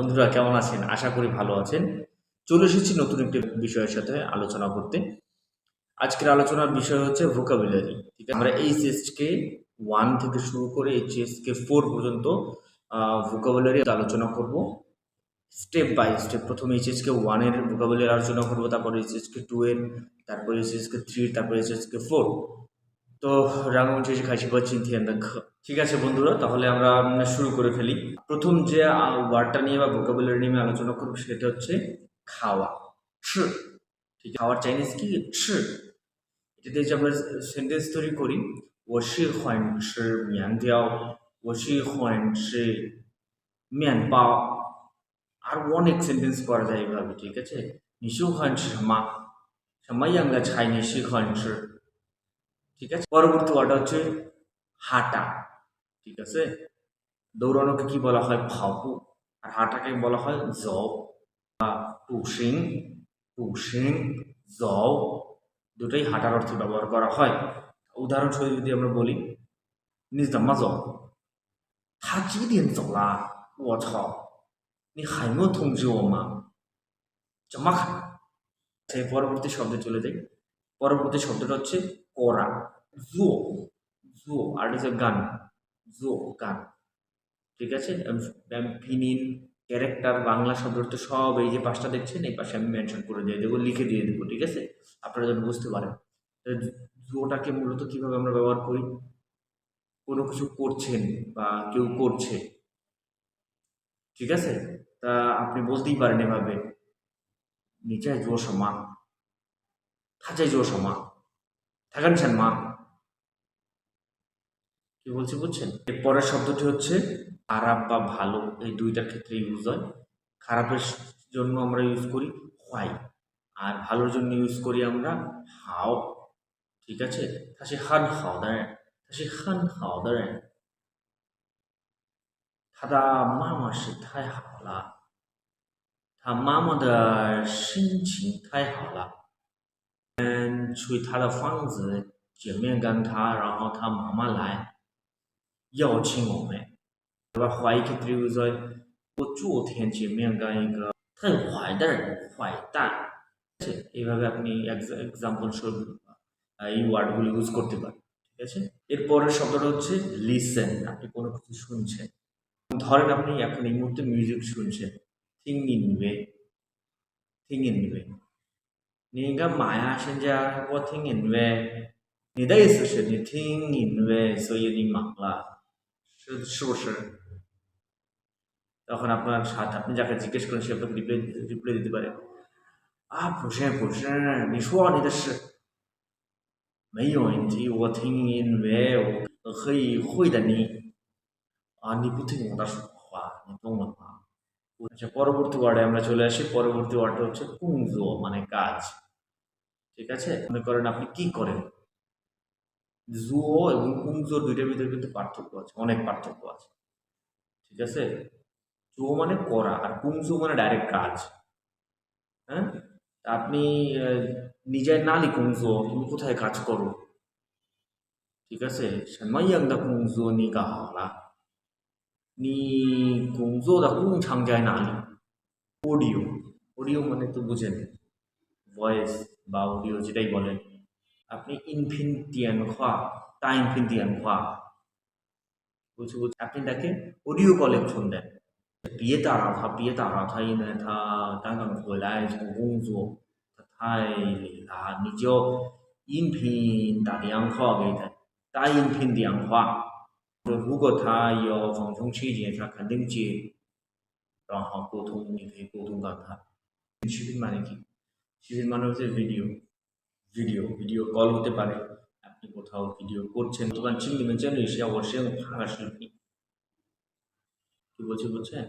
বন্ধুরা কেমন আছেন? আশা করি ভালো আছেন। চলে এসেছি নতুন একটি বিষয়ের সাথে আলোচনা করতে। আজকের আলোচনার বিষয় হচ্ছে ভোকাবুলারি। ঠিক আছে? আমরা এইচএসকে 1 থেকে শুরু করে এইচএসকে 4 পর্যন্ত ভোকাবুলারি আলোচনা করব। Step by step. প্রথমে এইচএসকে 1 এর ভোকাবুলারি আলোচনা করব, তারপর এইচএসকে 2 এর, তারপর এইচএসকে 3, তারপর এইচএসকে 4। তো রাঙামাটি শেষে খাসি পাচ্ছি ঠিক আছে বন্ধুরা, তাহলে আমরা শুরু করে ফেলি। প্রথম যে ওয়ার্ডটা নিয়ে বা ভোকাবুলারি নিয়ে আলোচনা করব সেটা হচ্ছে খাওয়া। ছি। ঠিক আছে? খাওয়ার চাইনিজ কি? ছি। এটা দিয়ে যে আমরা সেন্টেন্স তৈরি করি, 我是很吃面条，我是很吃面包। আর অনেক সেন্টেন্স করা যায় এইভাবে। ঠিক আছে? 你喜欢吃什么？什么样的菜你喜欢吃？ঠিক আছে? পরবর্তী ওয়ার্ডটা হচ্ছে হাঁটা। ঠিক আছে? দৌড়ানোকে কি বলা হয়? ফাওপু। আর হাঁটাকে বলা হয় জও। টুসিং, টুসিং, জও, দুটোই হাঁটার অর্থে ব্যবহার করা হয়। উদাহরণস্বরূপ যদি আমরা বলি, 你怎么走？他几点走啦？我操！你还没有通知我吗？怎么还？সেই পরবর্তী শব্দে চলে যাই। পরবর্তী শব্দটা হচ্ছে করা। জো, জো, আর হচ্ছে গান। জো, গান। ঠিক আছে? ফিনিন, ক্যারেক্টার, বাংলা শব্দ তো সব এই যে পাঁচটা দেখছেন, এই পাশে আমি মেনশন করে দিয়ে দেবো, লিখে দিয়ে দেবো। ঠিক আছে? আপনারা যেন বুঝতে পারেন। জোটাকে মূলত কিভাবে আমরা ব্যবহার করি? কোনো কিছু করছেন বা কেউ করছে। ঠিক আছে? তা আপনি বলতেই পারেন এভাবে, 你在做什么？他在做什么？他干什么？কি বলছি বুঝছেন? এর পরের শব্দটি হচ্ছে খারাপ বা ভালো, এই দুইটার ক্ষেত্রে ইউজ হয়। খারাপের জন্য আমরা ইউজ করি হোয়াই, আর ভালোর জন্য ইউজ করি আমরা হাও। ঠিক আছে? 他是很好的人，他是很好的人，他的妈妈是太好了，他妈妈的心情太好了。去他的房子见面跟他，然后他妈妈来邀请我们。আবার হোয়াই ক্ষেত্রে ইউজ হয়, 我昨天见面跟一个很坏的人，坏蛋। এইভাবে আপনি এক্সাম্পল স্বরূপ এই ওয়ার্ডগুলো ইউজ করতে পারেন। ঠিক আছে? এরপরের শব্দটা হচ্ছে লিসেন। আপনি কোনো কিছু শুনছেন। ধরেন আপনি এখন এই মুহূর্তে মিউজিক শুনছেন, 听音乐，听音乐。你干嘛呀？现在我听音乐。你的意思是你听音乐，所以你忙了，是不是？তখন আপনার সাথে আপনি যাকে জিজ্ঞেস করেন সে আপনাকে রিপ্লাই দিতে পারে, 啊，不是不是，你说你的事，没有问题，我听音乐，我可以会的你。啊，你不听我的说话，你懂了吗？আচ্ছা, পরবর্তী ওয়ার্ডে আমরা চলে আসি। পরবর্তী ওয়ার্ডটা হচ্ছে কুংজো, মানে কাজ। ঠিক আছে? মনে করেন আপনি কি করেন। জুও এবং কুংজো দুইটার ভিতরে কিন্তু পার্থক্য আছে, অনেক পার্থক্য আছে। ঠিক আছে? জুও মানে করা, আর কুংজো মানে ডাইরেক্ট কাজ। হ্যাঁ? আপনি নিজের নালি কুংজো, তুমি কোথায় কাজ করো? ঠিক আছে? 什么样的工作你搞好了？你工作的工厂在哪里？ অডিও, অডিও মানে তো বুঝেন, ভয়েস বা অডিও যেটাই বলেন। আপনি ইনফিনিটিয়ান খোয়া, তা ইনফিনিটিয়ান খোয়া, বুঝে আপনি তাকে অডিও কলে ফোন দেন। 别打扰他，别打扰他，因为他刚刚回来从工作，他太累了。你就音频打电话给他，打音频电话。如果他有放松期间，他肯定接，然后沟通，你可以沟通跟他。视频মানে কি? শিবির মানে হচ্ছে ভিডিও। ভিডিও ভিডিও কল হতে পারে, আপনি কোথাও ভিডিও করছেন, দোকান চিংড়ি মেচেন এসে অবশ্যই ভাঙা শিল্পী। কি বলছি বুঝছেন?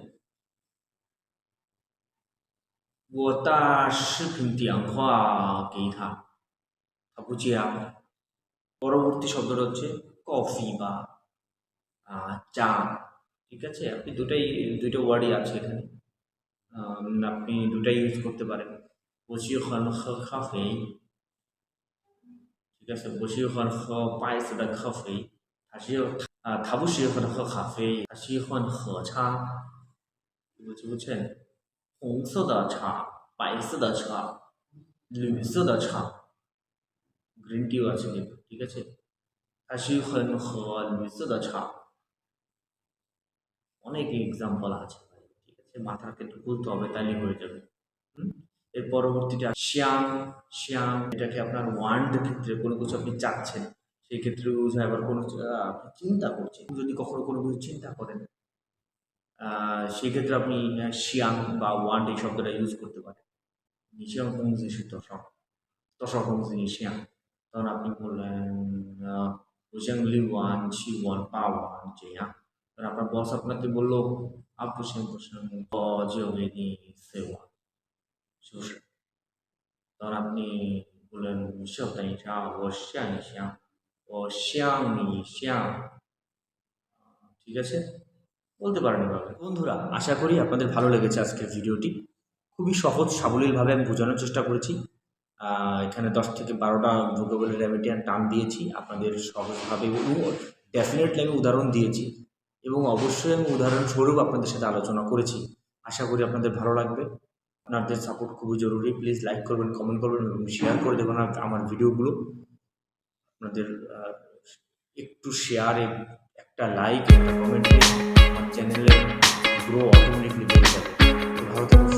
我打视频电话给他，他不接啊。পরবর্তী শব্দটা হচ্ছে কফি বা চা। ঠিক আছে? আপনি দুইটা ওয়ার্ডই আছে এখানে, আপনি দুটাই ইউজ করতে পারেন। 我喜欢喝咖啡。ঠিক আছে? 我喜欢喝白色的咖啡。他不喜欢喝咖啡，他喜欢喝茶。বলছি বুঝছেন? 红色的茶、白色的茶、绿色的茶, গ্রিন টিও আছে কিন্তু, ঠিক আছে? 它是很喝绿色的茶. অনেক এক্সাম্পল আছে ভাই, ঠিক আছে? মাথাকে একটু খুলতে হবে, তাইলে হয়ে যাবে. হুম? এর পরবর্তীটা শ্যাম. শ্যাম এটাকে আপনার ওয়ান্ড ক্ষেত্রে কোনো কিছু আপনি চাচ্ছেন, সেই ক্ষেত্রে ইউজ হয়. আবার কোনো আপনি চিন্তা করছেন, যদি কখনো কোনো কিছু চিন্তা করেন, সেক্ষেত্রে আপনি শিয়াং বা ওয়ান্ড এই শব্দটা ইউজ করতে পারেন. নিশিয়াং কংজিসি তসক, তসক কংজি শিয়াং. তখন আপনি বললেন ওশাং লি ওয়ান ছি ওয়ান পা ওয়ান চেয়া. তখন আপনার বস আপনাকে বললো আপু সেন পোশাং জিওমেনি সেওয়া, সুস. তখন আপনি বললেন শিয়াং ইশা ও শিয়াং ইশা ও শিয়াং ইশাং, ঠিক আছে? বলতে পারেন এভাবে. বন্ধুরা, আশা করি আপনাদের ভালো লেগেছে আজকের ভিডিওটি. খুবই সহজ সাবলীলভাবে আমি বোঝানোর চেষ্টা করেছি. এখানে 10 থেকে 12টা ভোকাবুলারি আমি টার্ম দিয়েছি আপনাদের সহজভাবে, এবং ডেফিনেটলি আমি উদাহরণ দিয়েছি, এবং অবশ্যই আমি উদাহরণস্বরূপ আপনাদের সাথে আলোচনা করেছি. আশা করি আপনাদের ভালো লাগবে. আপনাদের সাপোর্ট খুবই জরুরি. প্লিজ লাইক করবেন, কমেন্ট করবেন এবং শেয়ার করে দেবেন আমার ভিডিওগুলো. আপনাদের একটু শেয়ারে, একটা লাইক, একটা কমেন্টে আমার চ্যানেলের গ্রো অটোমেটিকলি বেড়ে যাবে. ভালো থাকুন.